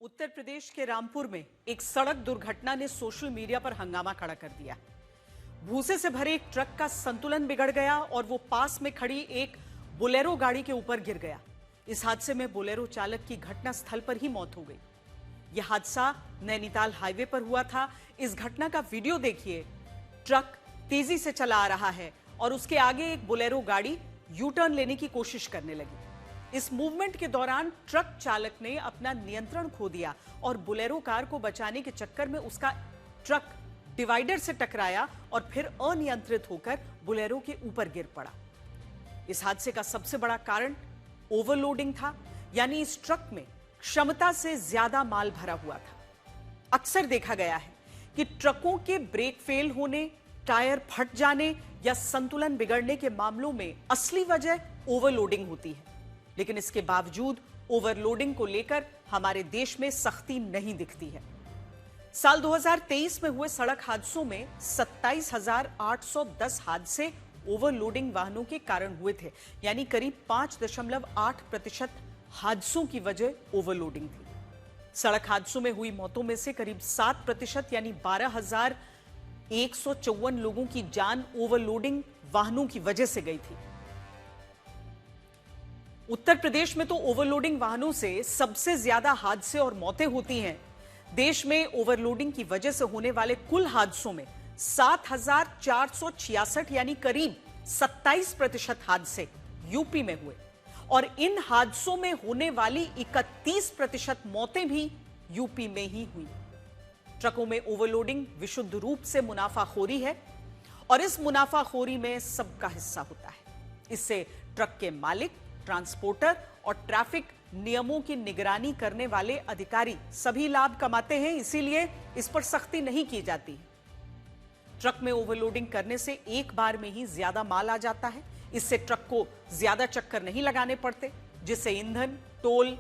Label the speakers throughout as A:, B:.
A: उत्तर प्रदेश के रामपुर में एक सड़क दुर्घटना ने सोशल मीडिया पर हंगामा खड़ा कर दिया। भूसे से भरे एक ट्रक का संतुलन बिगड़ गया और वो पास में खड़ी एक बोलेरो गाड़ी के ऊपर गिर गया। इस हादसे में बोलेरो चालक की घटनास्थल पर ही मौत हो गई। यह हादसा नैनीताल हाईवे पर हुआ था। इस घटना का वीडियो देखिए। ट्रक तेजी से चला आ रहा है और उसके आगे एक बोलेरो गाड़ी यू टर्न लेने की कोशिश करने लगी। इस मूवमेंट के दौरान ट्रक चालक ने अपना नियंत्रण खो दिया और बोलेरो कार को बचाने के चक्कर में उसका ट्रक डिवाइडर से टकराया और फिर अनियंत्रित होकर बोलेरो के ऊपर गिर पड़ा। इस हादसे का सबसे बड़ा कारण ओवरलोडिंग था, यानी इस ट्रक में क्षमता से ज्यादा माल भरा हुआ था। अक्सर देखा गया है कि ट्रकों के ब्रेक फेल होने, टायर फट जाने या संतुलन बिगड़ने के मामलों में असली वजह ओवरलोडिंग होती है, लेकिन इसके बावजूद ओवरलोडिंग को लेकर हमारे देश में सख्ती नहीं दिखती है। साल 2023 में हुए सड़क हादसों में 27,810 हादसे ओवरलोडिंग वाहनों के कारण हुए थे, यानी करीब 5.8% हादसों की वजह ओवरलोडिंग थी। सड़क हादसों में हुई मौतों में से करीब 7% यानी 12,154 लोगों की जान ओवरलोडिंग वाहनों की वजह से गई थी। उत्तर प्रदेश में तो ओवरलोडिंग वाहनों से सबसे ज्यादा हादसे और मौतें होती हैं। देश में ओवरलोडिंग की वजह से होने वाले कुल हादसों में 7,466 यानी करीब 27% हादसे यूपी में हुए और इन हादसों में होने वाली 31% मौतें भी यूपी में ही हुई। ट्रकों में ओवरलोडिंग विशुद्ध रूप से मुनाफाखोरी है और इस मुनाफाखोरी में सबका हिस्सा होता है। इससे ट्रक के मालिक, ट्रांसपोर्टर और ट्रैफिक नियमों की निगरानी करने वाले अधिकारी सभी लाभ कमाते हैं, इसीलिए इस पर सख्ती नहीं की जाती है। ट्रक में ओवरलोडिंग करने से एक बार में ही ज्यादा माल आ जाता है। इससे ट्रक को ज्यादा चक्कर नहीं लगाने पड़ते, जिससे ईंधन, टोल,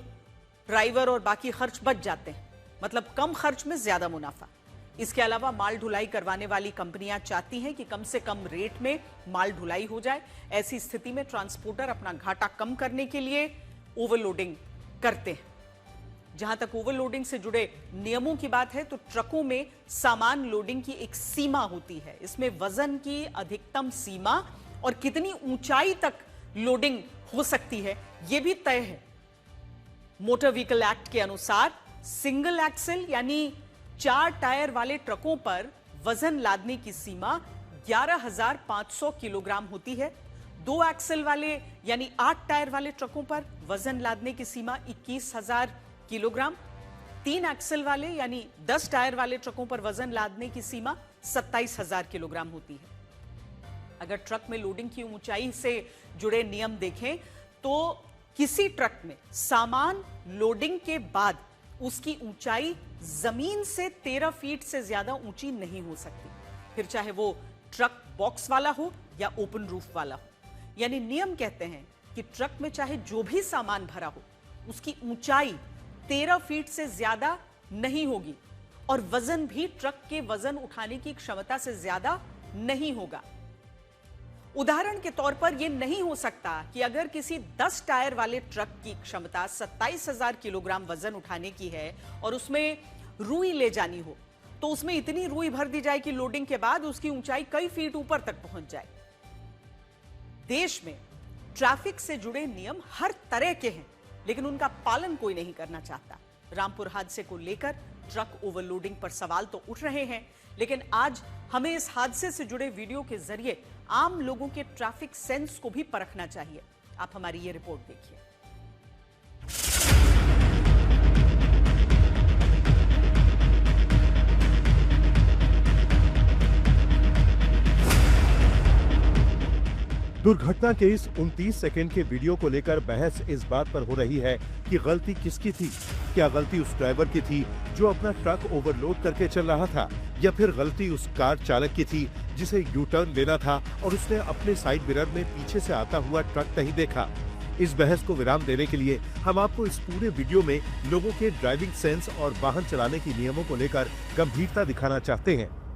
A: ड्राइवर और बाकी खर्च बच जाते हैं। मतलब कम खर्च में ज्यादा मुनाफा। इसके अलावा माल ढुलाई करवाने वाली कंपनियां चाहती हैं कि कम से कम रेट में माल ढुलाई हो जाए। ऐसी स्थिति में ट्रांसपोर्टर अपना घाटा कम करने के लिए ओवरलोडिंग करते हैं। जहां तक ओवरलोडिंग से जुड़े नियमों की बात है, तो ट्रकों में सामान लोडिंग की एक सीमा होती है। इसमें वजन की अधिकतम सीमा और कितनी ऊंचाई तक लोडिंग हो सकती है, यह भी तय है। मोटर व्हीकल एक्ट के अनुसार सिंगल एक्सल यानी 4 टायर वाले ट्रकों पर वजन लादने की सीमा 11,500 किलोग्राम होती है। 2 एक्सल वाले यानी 8 टायर वाले ट्रकों पर वजन लादने की सीमा 21,000 किलोग्राम। 3 एक्सल वाले यानी 10 टायर वाले ट्रकों पर वजन लादने की सीमा 27,000 किलोग्राम होती है। अगर ट्रक में लोडिंग की ऊंचाई से जुड़े नियम देखें तो किसी ट्रक में सामान लोडिंग के बाद उसकी ऊंचाई जमीन से 13 फीट से ज्यादा ऊंची नहीं हो सकती, फिर चाहे वो ट्रक बॉक्स वाला हो या ओपन रूफ वाला हो। यानी नियम कहते हैं कि ट्रक में चाहे जो भी सामान भरा हो, उसकी ऊंचाई 13 फीट से ज्यादा नहीं होगी और वजन भी ट्रक के वजन उठाने की क्षमता से ज्यादा नहीं होगा। उदाहरण के तौर पर यह नहीं हो सकता कि अगर किसी 10 टायर वाले ट्रक की क्षमता 27,000 किलोग्राम वजन उठाने की है और उसमें रुई ले जानी हो, तो उसमें इतनी रुई भर दी जाए कि लोडिंग के बाद उसकी ऊंचाई कई फीट ऊपर तक पहुंच जाए। देश में ट्रैफिक से जुड़े नियम हर तरह के हैं, लेकिन उनका पालन कोई नहीं करना चाहता। रामपुर हादसे को लेकर ट्रक ओवरलोडिंग पर सवाल तो उठ रहे हैं, लेकिन आज हमें इस हादसे से जुड़े वीडियो के जरिए आम लोगों के ट्रैफिक सेंस को भी परखना चाहिए। आप हमारी ये रिपोर्ट देखिए।
B: दुर्घटना के इस 29 सेकंड के वीडियो को लेकर बहस इस बात पर हो रही है कि गलती किसकी थी। क्या गलती उस ड्राइवर की थी जो अपना ट्रक ओवरलोड करके चल रहा था, या फिर गलती उस कार चालक की थी जिसे यू टर्न लेना था और उसने अपने साइड मिरर में पीछे से आता हुआ ट्रक नहीं देखा। इस बहस को विराम देने के लिए हम आपको इस पूरे वीडियो में लोगों के ड्राइविंग सेंस और वाहन चलाने की नियमों को लेकर गंभीरता दिखाना चाहते हैं।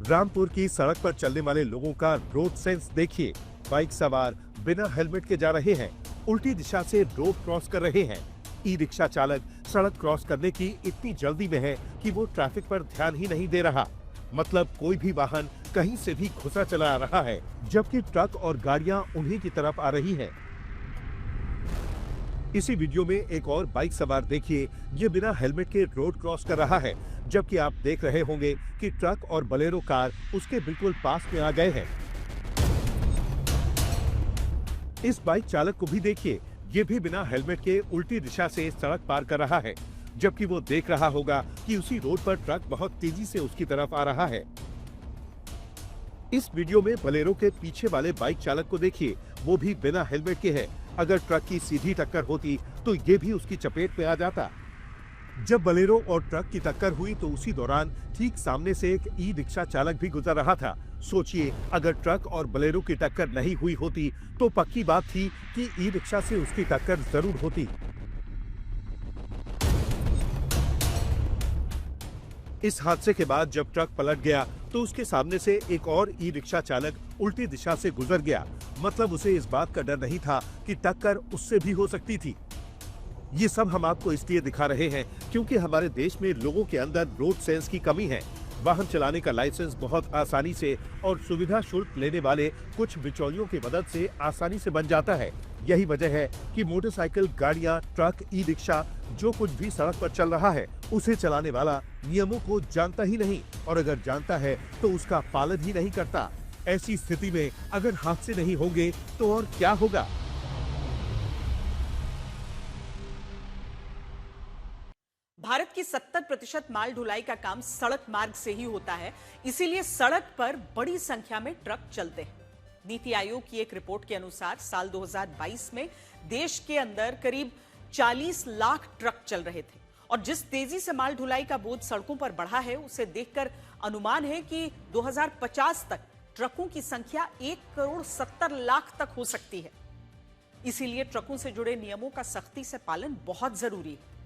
B: रामपुर की सड़क पर चलने वाले लोगों का रोड सेंस देखिए। बाइक सवार बिना हेलमेट के जा रहे हैं, उल्टी दिशा से रोड क्रॉस कर रहे हैं। ई रिक्शा चालक सड़क क्रॉस करने की इतनी जल्दी में है कि वो ट्रैफिक पर ध्यान ही नहीं दे रहा। मतलब कोई भी वाहन कहीं से भी घुसा चला आ रहा है, जबकि ट्रक और गाड़ियां उन्हीं की तरफ आ रही हैं। इसी वीडियो में एक और बाइक सवार देखिए, ये बिना हेलमेट के रोड क्रॉस कर रहा है, जबकि आप देख रहे होंगे कि ट्रक और बोलेरो कार उसके बिल्कुल पास में आ गए हैं। इस बाइक चालक को भी देखिए, ये भी बिना हेलमेट के उल्टी दिशा से सड़क पार कर रहा है, जबकि वो देख रहा होगा कि उसी रोड पर ट्रक बहुत तेजी से उसकी तरफ आ रहा है। इस वीडियो में बोलेरो के पीछे वाले बाइक चालक को देखिए, वो भी बिना हेलमेट के है। अगर ट्रक की सीधी टक्कर होती तो ये भी उसकी चपेट में आ जाता। जब बोलेरो और ट्रक की टक्कर हुई तो उसी दौरान ठीक सामने से एक ई रिक्शा चालक भी गुजर रहा था। सोचिए, अगर ट्रक और बोलेरो की टक्कर नहीं हुई होती तो पक्की बात थी कि ई रिक्शा से उसकी टक्कर जरूर होती। इस हादसे के बाद जब ट्रक पलट गया तो उसके सामने से एक और ई रिक्शा चालक उल्टी दिशा से गुजर गया। मतलब उसे इस बात का डर नहीं था कि टक्कर उससे भी हो सकती थी। ये सब हम आपको इसलिए दिखा रहे हैं क्योंकि हमारे देश में लोगों के अंदर रोड सेंस की कमी है। वाहन चलाने का लाइसेंस बहुत आसानी से और सुविधा शुल्क लेने वाले कुछ बिचौलियों की मदद से आसानी से बन जाता है। यही वजह है कि मोटरसाइकिल, गाड़ियां, ट्रक, ई रिक्शा जो कुछ भी सड़क पर चल रहा है, उसे चलाने वाला नियमों को जानता ही नहीं, और अगर जानता है तो उसका पालन ही नहीं करता। ऐसी स्थिति में अगर हादसे नहीं होंगे तो और क्या होगा?
A: भारत की 70% माल ढुलाई का काम सड़क मार्ग से ही होता है, इसीलिए सड़क पर बड़ी संख्या में ट्रक चलते हैं। नीति आयोग की एक रिपोर्ट के अनुसार साल 2022 में देश के अंदर करीब 40 लाख ट्रक चल रहे थे, और जिस तेजी से माल ढुलाई का बोझ सड़कों पर बढ़ा है, उसे देखकर अनुमान है कि 2050 तक ट्रकों की संख्या 1,70,00,000 तक हो सकती है। इसीलिए ट्रकों से जुड़े नियमों का सख्ती से पालन बहुत जरूरी है।